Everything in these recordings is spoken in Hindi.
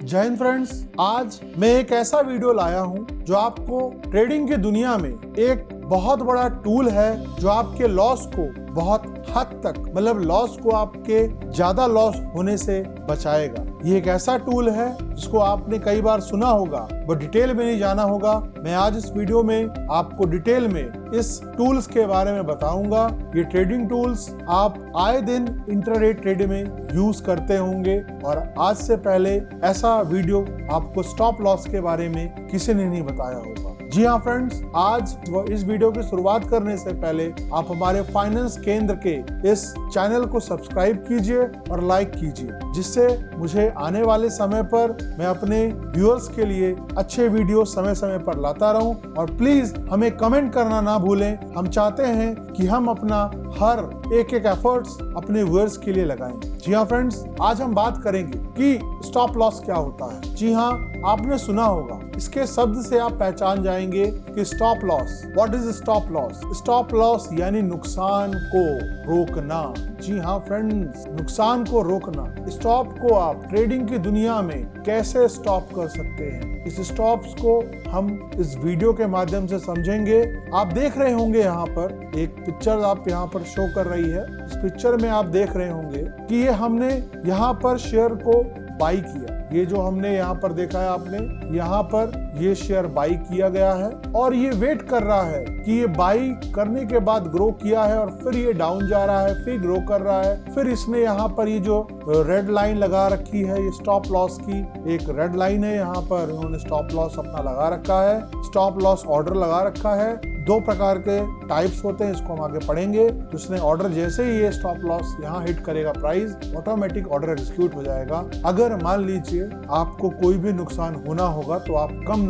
जय हिंद फ्रेंड्स, आज मैं एक ऐसा वीडियो लाया हूं जो आपको ट्रेडिंग की दुनिया में एक बहुत बड़ा टूल है जो आपके लॉस को बहुत हद तक मतलब लॉस को आपके ज्यादा लॉस होने से बचाएगा। ये एक ऐसा टूल है जिसको आपने कई बार सुना होगा बट डिटेल में नहीं जाना होगा। मैं आज इस वीडियो में आपको डिटेल में इस टूल्स के बारे में बताऊंगा। ये ट्रेडिंग टूल्स आप आए दिन इंट्राडे ट्रेड में यूज करते होंगे और आज से पहले ऐसा वीडियो आपको स्टॉप लॉस के बारे में किसी ने नहीं बताया होगा। जी हाँ फ्रेंड्स, आज इस वीडियो की शुरुआत करने से पहले आप हमारे फाइनेंस केंद्र के इस चैनल को सब्सक्राइब कीजिए और लाइक कीजिए, जिससे मुझे आने वाले समय पर मैं अपने व्यूअर्स के लिए अच्छे वीडियो समय समय पर लाता रहूं। और प्लीज हमें कमेंट करना ना भूलें। हम चाहते हैं कि हम अपना हर एक एफर्ट्स अपने व्यूअर्स के लिए लगाएं। जी हाँ फ्रेंड्स, आज हम बात करेंगे कि स्टॉप लॉस क्या होता है। जी हाँ, आपने सुना होगा, इसके शब्द से आप पहचान जाएंगे कि stop loss, what is stop loss. Stop loss यानी नुकसान को रोकना। जी हाँ फ्रेंड्स, नुकसान को रोकना। स्टॉप को आप ट्रेडिंग की दुनिया में कैसे स्टॉप कर सकते हैं, इस स्टॉप्स को हम इस वीडियो के माध्यम से समझेंगे। आप देख रहे होंगे यहाँ पर एक पिक्चर आप यहाँ पर शो कर रही है। इस पिक्चर में आप देख रहे होंगे कि ये हमने यहाँ पर शेयर को बाई किया। ये जो हमने यहाँ पर देखा है, आपने यहाँ पर ये शेयर बाई किया गया है और ये वेट कर रहा है कि ये बाई करने के बाद ग्रो किया है और फिर ये डाउन जा रहा है, फिर ग्रो कर रहा है। फिर इसने यहाँ पर ये जो रेड लाइन लगा रखी है, ये स्टॉप लॉस की एक रेड लाइन है। यहाँ पर उन्होंने स्टॉप लॉस अपना लगा रखा है, स्टॉप लॉस ऑर्डर लगा रखा है। दो प्रकार के टाइप्स होते हैं, इसको हम आगे पढ़ेंगे। तो उसने ऑर्डर जैसे ही ये स्टॉप लॉस यहाँ हिट करेगा प्राइस, ऑटोमेटिक ऑर्डर एग्जीक्यूट हो जाएगा। अगर मान लीजिए आपको कोई भी नुकसान होना होगा तो आप कम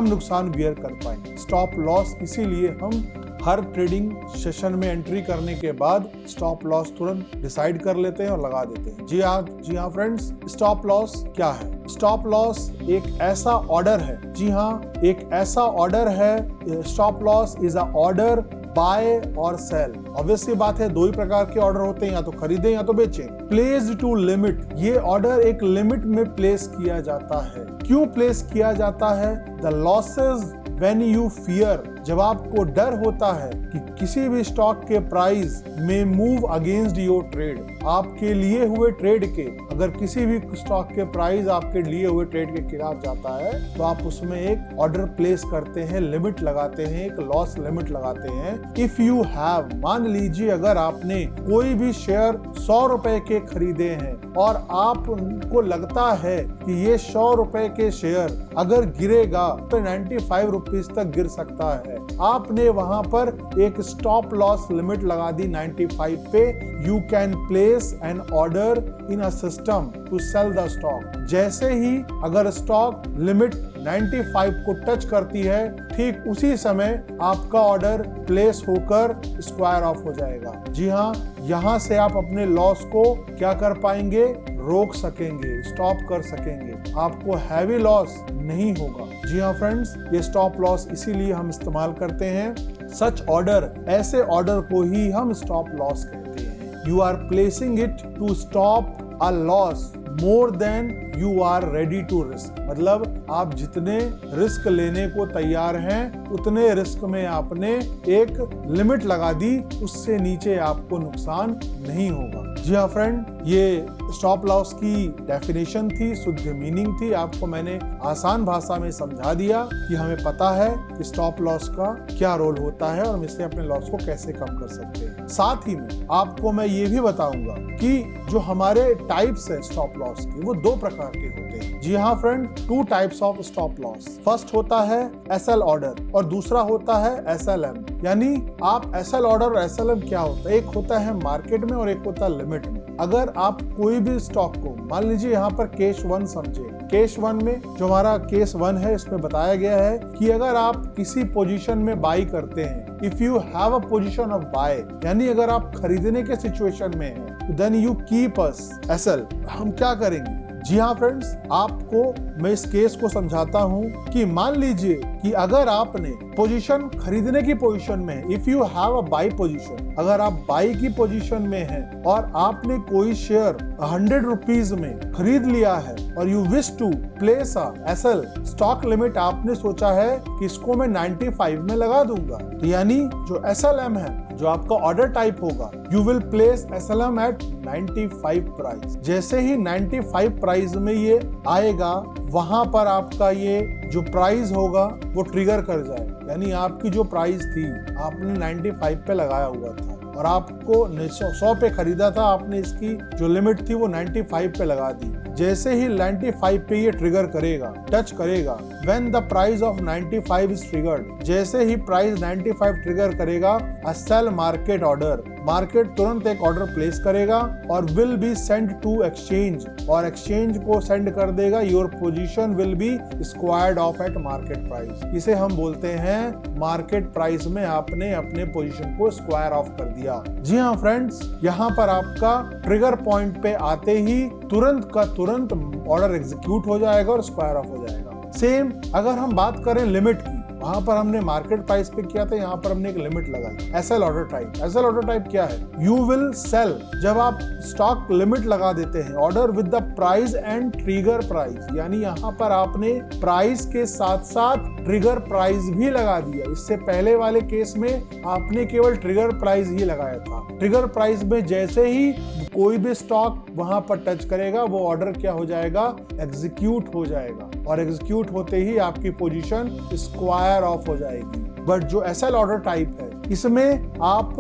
नुकसान बियर कर पाएंगे। स्टॉप लॉस इसीलिए हम हर ट्रेडिंग सेशन में एंट्री करने के बाद स्टॉप लॉस तुरंत डिसाइड कर लेते हैं और लगा देते हैं। जी हाँ फ्रेंड्स, स्टॉप लॉस क्या है? स्टॉप लॉस एक ऐसा ऑर्डर है। जी हाँ, एक ऐसा ऑर्डर है। Stop loss is a order by और सेल। ऑब्वियसली बात है, दो ही प्रकार के ऑर्डर होते हैं, या तो खरीदें या तो बेचें। प्लेस्ड टू लिमिट, ये ऑर्डर एक लिमिट में प्लेस किया जाता है। क्यों प्लेस किया जाता है? The losses when you fear, जब आपको डर होता है कि किसी भी स्टॉक के प्राइस में मूव अगेंस्ट योर ट्रेड, आपके लिए हुए ट्रेड के, अगर किसी भी स्टॉक के प्राइस आपके लिए हुए ट्रेड के खिलाफ जाता है तो आप उसमें एक ऑर्डर प्लेस करते हैं, लिमिट लगाते हैं, एक लॉस लिमिट लगाते हैं। इफ यू हैव, मान लीजिए अगर आपने कोई भी शेयर 100 रुपए के खरीदे हैं और आपको लगता है कि ये 100 रुपए के शेयर अगर गिरेगा तो 95 रुपीज तक गिर सकता है, आपने वहां पर एक स्टॉप लॉस लिमिट लगा दी 95 पे। You can place an order in a system to sell the stock. जैसे ही अगर स्टॉक लिमिट 95 को टच करती है, ठीक उसी समय आपका ऑर्डर प्लेस होकर स्क्वायर ऑफ हो जाएगा। जी हाँ, यहाँ से आप अपने लॉस को क्या कर पाएंगे? रोक सकेंगे, स्टॉप कर सकेंगे। आपको हैवी लॉस नहीं होगा। जी हाँ फ्रेंड्स, ये स्टॉप लॉस इसीलिए हम इस्तेमाल करते हैं। सच ऑर्डर, ऐसे ऑर्डर को ही हम स्टॉप लॉस कहते हैं। You are placing it to stop a loss more than you are ready to risk. मतलब आप जितने रिस्क लेने को तैयार हैं उतने रिस्क में आपने एक लिमिट लगा दी, उससे नीचे आपको नुकसान नहीं होगा। जी हाँ फ्रेंड, ये स्टॉप लॉस की डेफिनेशन थी, शुद्ध मीनिंग थी। आपको मैंने आसान भाषा में समझा दिया कि हमें पता है कि स्टॉप लॉस का क्या रोल होता है और हम इससे अपने लॉस को कैसे कम कर सकते हैं। साथ ही में आपको मैं ये भी बताऊंगा कि जो हमारे टाइप्स है स्टॉप लॉस की, वो दो प्रकार के होते हैं। जी हाँ friend, 2 types of stop loss. First होता है एसएल ऑर्डर और दूसरा होता है एसएलएम। यानी आप एसएल ऑर्डर और एसएलएम क्या होता है? एक होता है मार्केट में और एक होता है लिमिट में। अगर आप कोई भी स्टॉक को, मान लीजिए यहाँ पर केस 1 समझे, केस 1 में जो हमारा केस 1 है, इसमें बताया गया है कि अगर आप किसी पोजीशन में बाई करते हैं, if you have a position of buy, यानी अगर आप खरीदने के सिचुएशन में हैं, then you keep us SL. हम क्या करेंगे? जी हाँ फ्रेंड्स, आपको मैं इस केस को समझाता हूँ कि मान लीजिए कि अगर आपने पोजीशन खरीदने की पोजीशन में, if you have a by position, अगर आप बाई की पोजीशन में हैं और आपने कोई शेयर 100 रुपीज में खरीद लिया है और you wish to place a SL stock limit, आपने सोचा है कि इसको मैं 95 में लगा दूंगा, तो यानी जो एसएलएम है, जो आपका ऑर्डर टाइप होगा, you will place SLM at 95 price. जैसे ही 95 प्राइस में ये आएगा, वहां पर आपका ये जो प्राइस होगा वो ट्रिगर कर जाएगा, यानी आपकी जो प्राइस थी आपने 95 पे लगाया हुआ था और आपको 100 पे खरीदा था, आपने इसकी जो लिमिट थी वो 95 पे लगा दी। जैसे ही 95 पे ये ट्रिगर करेगा, टच करेगा, when the price of 95 is triggered, जैसे ही प्राइस 95 ट्रिगर करेगा, a sell market order, market तुरंत एक ऑर्डर प्लेस करेगा और will be send to exchange, और एक्सचेंज को सेंड कर देगा, your position will be squared off at market price. इसे हम बोलते हैं मार्केट प्राइस में आपने अपने पोजीशन को स्क्वायर ऑफ कर दिया। जी हाँ फ्रेंड्स, यहाँ पर आपका ट्रिगर पॉइंट पे आते ही तुरंत का तुरंत ऑर्डर एग्जीक्यूट हो जाएगा और स्क्वायर ऑफ हो जाएगा। सेम अगर हम बात करें लिमिट की, वहां पर हमने मार्केट प्राइस पे किया था, यहाँ पर हमने एक लिमिट लगाई, SL order type. SL order type क्या है? यू विल सेल, जब आप स्टॉक लिमिट लगा देते हैं, order with the price and trigger price, यानी यहाँ पर आपने प्राइस के साथ साथ ट्रिगर प्राइस भी लगा दिया। इससे पहले वाले केस में आपने केवल ट्रिगर प्राइस ही लगाया था। ट्रिगर प्राइस में जैसे ही कोई भी स्टॉक वहां पर टच करेगा, वो ऑर्डर क्या हो जाएगा? एग्जीक्यूट हो जाएगा, और एग्जीक्यूट होते ही आपकी पोजीशन स्क्वायर ऑफ हो जाएगी। बट जो एसएल ऑर्डर टाइप है, इसमें आप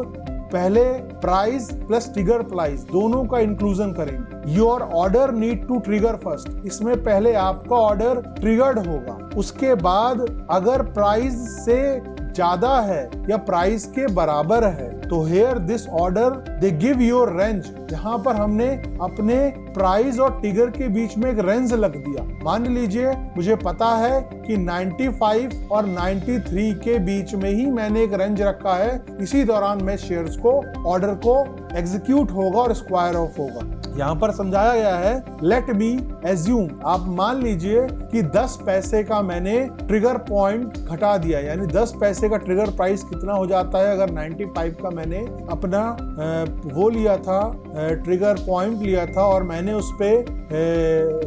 पहले प्राइस प्लस ट्रिगर प्राइस दोनों का इंक्लूजन करेंगे। Your order need to trigger first, इसमें पहले आपका ऑर्डर ट्रिगर्ड होगा, उसके बाद अगर प्राइस से ज्यादा है या प्राइस के बराबर है तो here this order they give your range. यहाँ पर हमने अपने प्राइस और ट्रिगर के बीच में एक रेंज लग दिया। मान लीजिए मुझे पता है कि 95 और 93 के बीच में ही मैंने एक रेंज रखा है, इसी दौरान मैं शेयर्स को ऑर्डर को एग्जीक्यूट होगा और स्क्वायर ऑफ होगा। यहाँ पर समझाया गया है, लेट मी एज्यूम, आप मान लीजिए कि 10 पैसे का मैंने ट्रिगर पॉइंट घटा दिया, यानी 10 पैसे का ट्रिगर प्राइस कितना हो जाता है? अगर 95 का मैंने अपना वो लिया था, ट्रिगर पॉइंट लिया था, और मैंने उस पे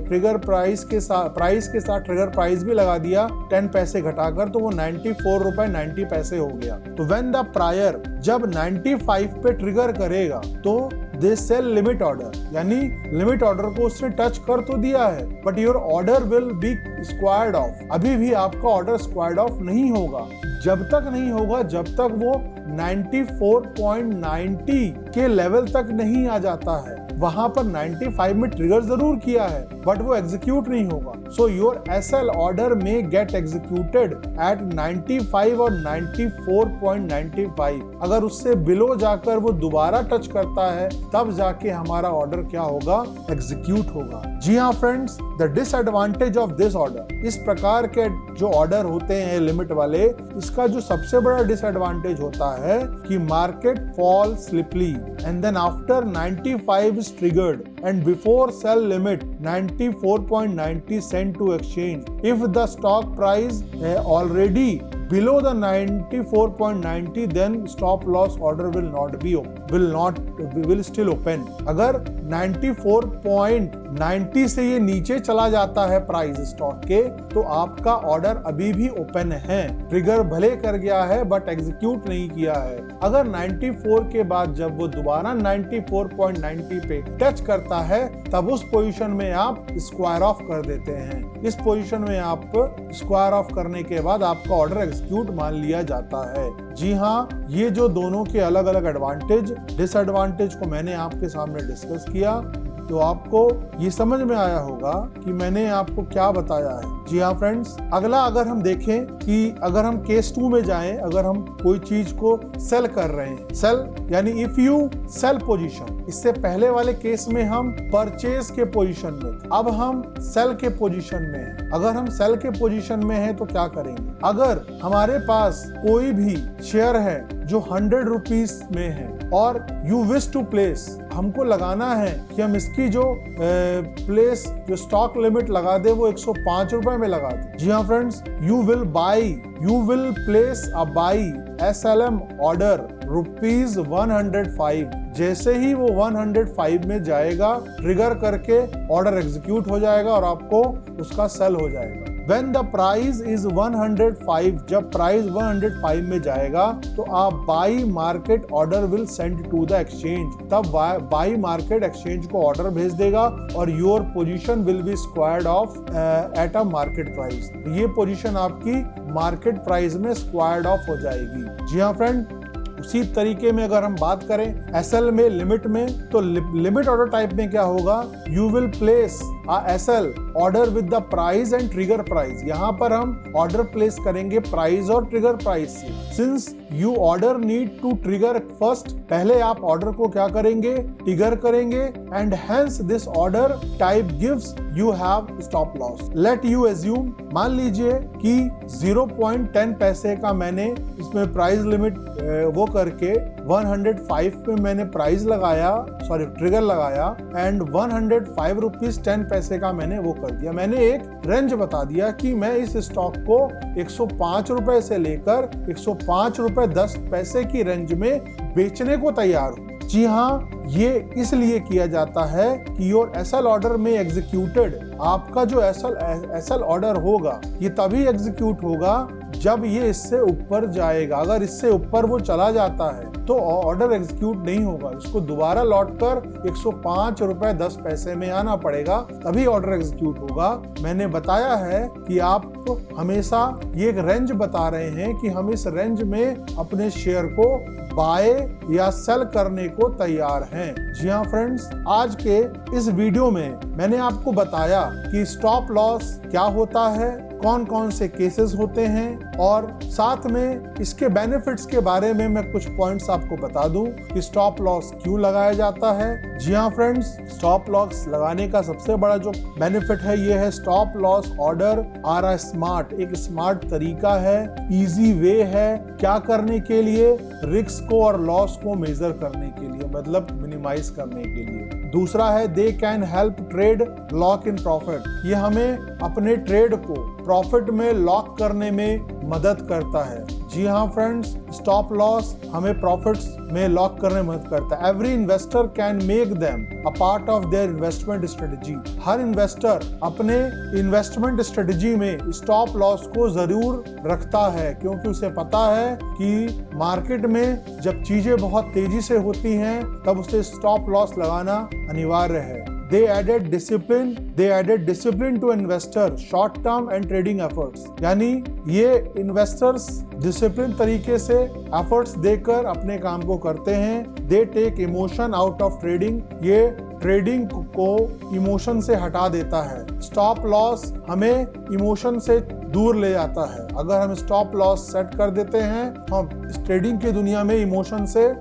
ट्रिगर प्राइस के साथ ट्रिगर प्राइस भी लगा दिया 10 पैसे घटाकर, तो वो 94 रुपए 90 पैसे हो गया। तो व्हेन द प्रायर जब 95 पे ट्रिगर करेगा तो दे सेल लिमिट ऑर्डर, यानी लिमिट ऑर्डर को उसने टच कर तो दिया है, but your order will be squared of. अभी भी आपका ऑर्डर स्क्वायर्ड ऑफ नहीं होगा। जब तक नहीं होगा जब तक वो 94.90 के लेवल तक नहीं आ जाता है। वहां पर 95 में ट्रिगर जरूर किया है, बट वो एग्जीक्यूट नहीं होगा। सो योर एसएल ऑर्डर में गेट एग्जीक्यूटेड एट 95 और 94.95। अगर उससे बिलो जाकर वो दोबारा टच करता है, तब जाके हमारा ऑर्डर क्या होगा? एग्जीक्यूट होगा। जी हाँ friends, the disadvantage of this order, इस प्रकार के जो ऑर्डर होते हैं लिमिट वाले, इसका जो सबसे बड़ा डिसएडवांटेज होता है कि market fall slippily and then after 95 is triggered and before sell limit 94.90 sent to exchange. If the stock price already below the 94.90, then stop loss order will still open. अगर 94.90 से ये नीचे चला जाता है प्राइस स्टॉक के, तो आपका ऑर्डर अभी भी ओपन है। ट्रिगर भले कर गया है बट एग्जीक्यूट नहीं किया है। अगर 94 के बाद जब वो दोबारा 94.90 पे टच करता है, तब उस पोजीशन में आप स्क्वायर ऑफ कर देते हैं। इस पोजीशन में आप स्क्वायर ऑफ करने के बाद आपका ऑर्डर एग्जीक्यूट मान लिया जाता है। जी हाँ, ये जो दोनों के अलग अलग एडवांटेज डिसएडवांटेज को मैंने आपके सामने डिस्कस किया, तो आपको ये समझ में आया होगा कि मैंने आपको क्या बताया है। जी हाँ फ्रेंड्स, अगला अगर हम देखें कि अगर हम केस 2 में जाएं, अगर हम कोई चीज को सेल कर रहे हैं, सेल यानी इफ यू सेल पोजीशन, इससे पहले वाले केस में हम परचेज के पोजीशन में थे, अब हम सेल के पोजीशन में हैं। अगर हम सेल के पोजीशन में हैं तो क्या करेंगे? अगर हमारे पास कोई भी शेयर है जो 100 रुपीज में है, और यू विश टू प्लेस, हमको लगाना है कि हम इसकी जो प्लेस जो स्टॉक लिमिट लगा दे वो 105 रुपए में लगा दे। जी हाँ friends, you will place a by SLM order ₹105। जैसे ही वो 105 में जाएगा, ट्रिगर करके ऑर्डर एग्जीक्यूट हो जाएगा और आपको उसका सेल हो जाएगा। When the price is 105, जब प्राइस 105 में जाएगा तो आप buy market order will send to the exchange, तब बाई मार्केट एक्सचेंज को ऑर्डर भेज देगा और your position will be squared off at a market price. ये पोजीशन आपकी मार्केट प्राइस में स्क्वायर्ड ऑफ हो जाएगी। जी हाँ फ्रेंड, उसी तरीके में अगर हम बात करें एसएल में, लिमिट में, तो लिमिट ऑर्डर टाइप में क्या होगा, you will place SL order with the price and trigger price. यहाँ पर हम ऑर्डर प्लेस करेंगे प्राइस और ट्रिगर प्राइस से। Since you order need to trigger first, पहले आप ऑर्डर को क्या करेंगे, ट्रिगर करेंगे, and hence this order type gives you have stop loss. Let you assume, मान लीजिए कि 0.10 पैसे का मैंने इसमें प्राइस लिमिट वो करके 105 पे मैंने प्राइस लगाया, सॉरी ट्रिगर लगाया, एंड 105 रुपीज 10 पैसे का मैंने वो कर दिया। मैंने एक रेंज बता दिया कि मैं इस स्टॉक को 105 रुपए से लेकर 105 रुपए 10 पैसे की रेंज में बेचने को तैयार हूँ। जी हाँ, ये इसलिए किया जाता है कि योर एसएल ऑर्डर में एग्जीक्यूटेड, आपका जो एसएल ऑर्डर होगा ये तभी एग्जीक्यूट होगा जब ये इससे ऊपर जाएगा। अगर इससे ऊपर वो चला जाता है तो ऑर्डर एग्जीक्यूट नहीं होगा, इसको दोबारा लौटकर 105 रुपए 10 पैसे में आना पड़ेगा, तभी ऑर्डर एग्जीक्यूट होगा। मैंने बताया है कि आप हमेशा ये एक रेंज बता रहे हैं कि हम इस रेंज में अपने शेयर को बाय या सेल करने को तैयार हैं। जी हाँ फ्रेंड्स, आज के इस वीडियो में मैंने आपको बताया कि स्टॉप लॉस क्या होता है, कौन कौन से केसेस होते हैं, और साथ में इसके बेनिफिट्स के बारे में मैं कुछ पॉइंट्स आपको बता दूं कि स्टॉप लॉस क्यों लगाया जाता है। जी हाँ फ्रेंड्स, स्टॉप लॉस लगाने का सबसे बड़ा जो बेनिफिट है ये है stop loss order are a smart, एक स्मार्ट तरीका है, इजी वे है क्या करने के लिए, रिस्क को और लॉस को मेजर करने के लिए, मतलब मिनिमाइज करने के लिए। दूसरा है they can help trade lock in profit, ये हमें अपने ट्रेड को प्रॉफिट में लॉक करने में मदद करता है। जी हाँ फ्रेंड्स, स्टॉप लॉस हमें प्रॉफिट्स में लॉक करने में मदद करता है। Every investor can make them a part of their investment strategy, her investor अपने इन्वेस्टमेंट स्ट्रेटजी में स्टॉप लॉस को जरूर रखता है, क्योंकि उसे पता है कि मार्केट में जब चीजें बहुत तेजी से होती हैं तब उसे स्टॉप लॉस लगाना अनिवार्य है। They added discipline to investor short term and trading efforts, यानी ये इन्वेस्टर्स डिसिप्लिन तरीके से एफर्ट्स देकर अपने काम को करते हैं। They take emotion out of trading, ये ट्रेडिंग को इमोशन से हटा देता है। स्टॉप लॉस हमें इमोशन से दूर ले जाता है। अगर हम स्टॉप लॉस सेट कर देते हैं हम इस ट्रेडिंग की दुनिया में इमोशन से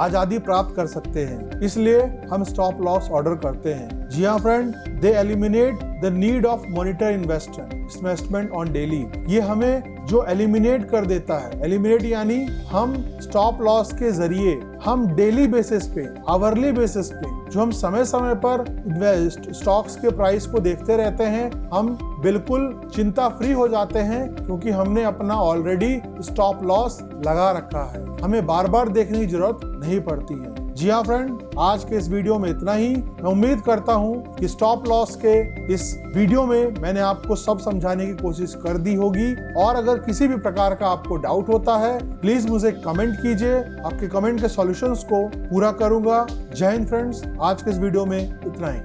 आजादी प्राप्त कर सकते हैं, इसलिए हम स्टॉप लॉस ऑर्डर करते हैं। जी हाँ friend, they eliminate the need of monitor investment on daily, ये हमें जो एलिमिनेट कर देता है, एलिमिनेट यानी हम स्टॉप लॉस के जरिए हम डेली बेसिस पे, आवरली बेसिस पे, जो हम समय समय पर स्टॉक्स के प्राइस को देखते रहते हैं, हम बिल्कुल चिंता फ्री हो जाते हैं, क्योंकि हमने अपना ऑलरेडी स्टॉप लॉस लगा रखा है, हमें बार बार देखने की जरूरत नहीं पड़ती है। जी हाँ फ्रेंड, आज के इस वीडियो में इतना ही। मैं उम्मीद करता हूँ कि स्टॉप लॉस के इस वीडियो में मैंने आपको सब समझाने की कोशिश कर दी होगी, और अगर किसी भी प्रकार का आपको डाउट होता है प्लीज मुझे कमेंट कीजिए, आपके कमेंट के सॉल्यूशंस को पूरा करूंगा। जय हिंद फ्रेंड्स, आज के इस वीडियो में इतना ही।